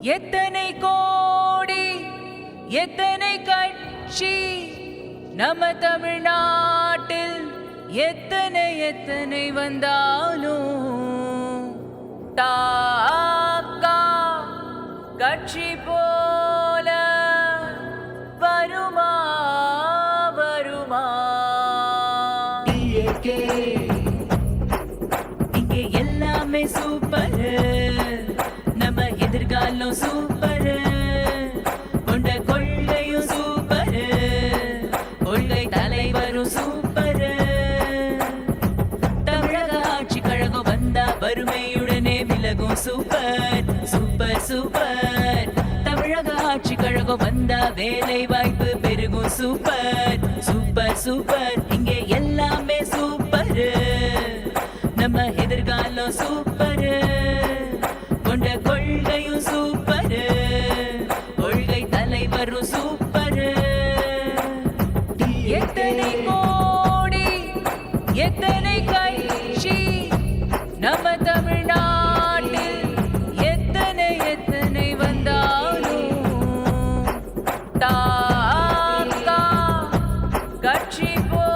எத்தனை கோடி எத்தனை கட்சி நம்ம தமிழ்நாட்டில் எத்தனை எத்தனை வந்தாலும் தாக்கா கட்சி போல வருமா வருமா இங்கே எல்லாமே சூப்பர், நம்ம எதிர்காலம் சூப்பர், கொண்ட கொள்ளையும் சூப்பர், கொள்கை தலைவரும் சூப்பர். தமிழக ஆட்சி கழகம் வந்தா வறுமையுடனே விலகும் சூப்பர் சூப்பர் சூப்பர். தமிழக ஆட்சி கழகம் வந்தா வேலை வாய்ப்பு பெருகும் சூப்பர் சூப்பர் சூப்பர். இங்கே எல்லாமே சூப்பர், நம்ம எதிர்காலம் சூப்பர், கொண்ட கொள்கையும் சூப்பர், கொள்கை தலைவரும் சூப்பர். எத்தனை கோடி எத்தனை கட்சி நம்ம தமிழ்நாட்டில் எத்தனை எத்தனை வந்தாலும் தாக்கா கட்சி போ